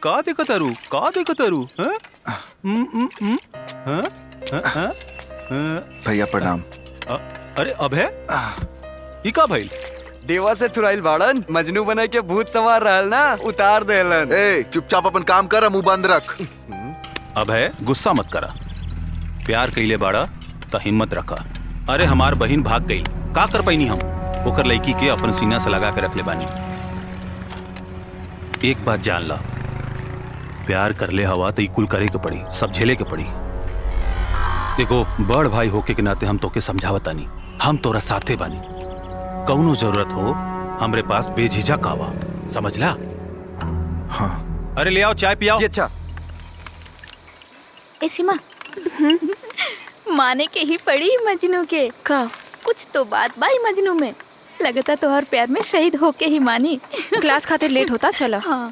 का देखतारू हैं? हैं? भैया प्रणाम। अरे अभय ई का भइल? देवा से थुराइल बाड़न, मजनू बना के भूत सवार रहल ना, उतार देलन। ए चुपचाप अपन काम कर, मुंह बंद रख। अभय गुस्सा मत करा, प्यार कइले बाड़ा त हिम्मत रखा। अरे हमार बहिन भाग गई, का कर पैनी हम? ओकर लड़की के अपन सीना से लगा के रख ले बानी। एक बात जान ला, प्यार कर ले हवा तो कुल करे के पड़ी, सब झेले के पड़ी। देखो बड़ भाई होके के नाते हम तोके समझावता नहीं, हम तोरा साथे बानी। कौनो जरूरत हो हमरे पास बेझिझक आवा, समझला? हाँ। अरे ले आओ चाय पियाओ। जी अच्छा। ए सीमा, माने के ही पड़ी मजनू के का कुछ तो बात बाई मजनू में लगता तो हर प्यार में शहीद होके ही मानी। क्लास खातिर लेट होता चला। हाँ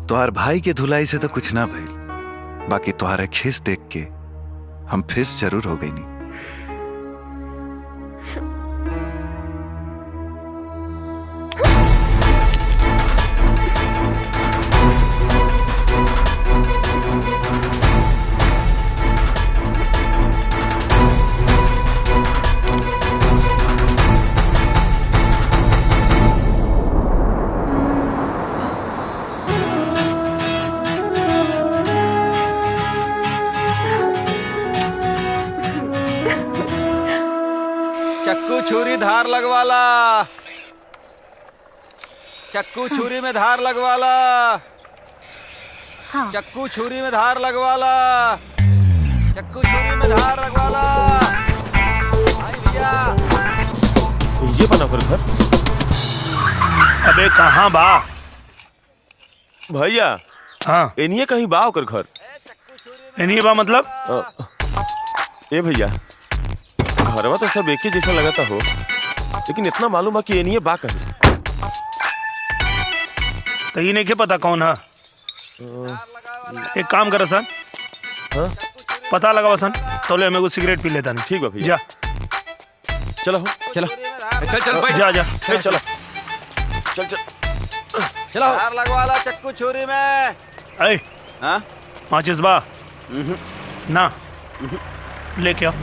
तोहार भाई के धुलाई से तो कुछ ना भइल, बाकी तोहारे खिस देख के हम फिस जरूर हो गई नी। चक्कू छुरी धार लगवाला, चक्कू छुरी में धार लगवाला। हाँ। चक्कू छुरी में धार लगवाला, चक्कू छुरी में धार लगवाला। भाई भैया ये बना कर घर। अबे कहाँ बा? भैया हाँ एनिए कहीं बा ओकर घर। नहीं बा मतलब? ए भैया घरवा तो सब एक ही जैसा लगता हो, लेकिन इतना मालूम है कि एनिए बा कहीं। तो ये नहीं के पता कौन है? एक काम कर सन, हाँ? पता लगा सन तो ले, मेरे को सिगरेट पी लेता नहीं। ठीक बा भैया, चलो हो चलो चल चल भाई, जा जा। चलो चल चल चलो धार लगवाला चक्कू छुरी में। अरे हाँ माचिस बा ना लेके आओ।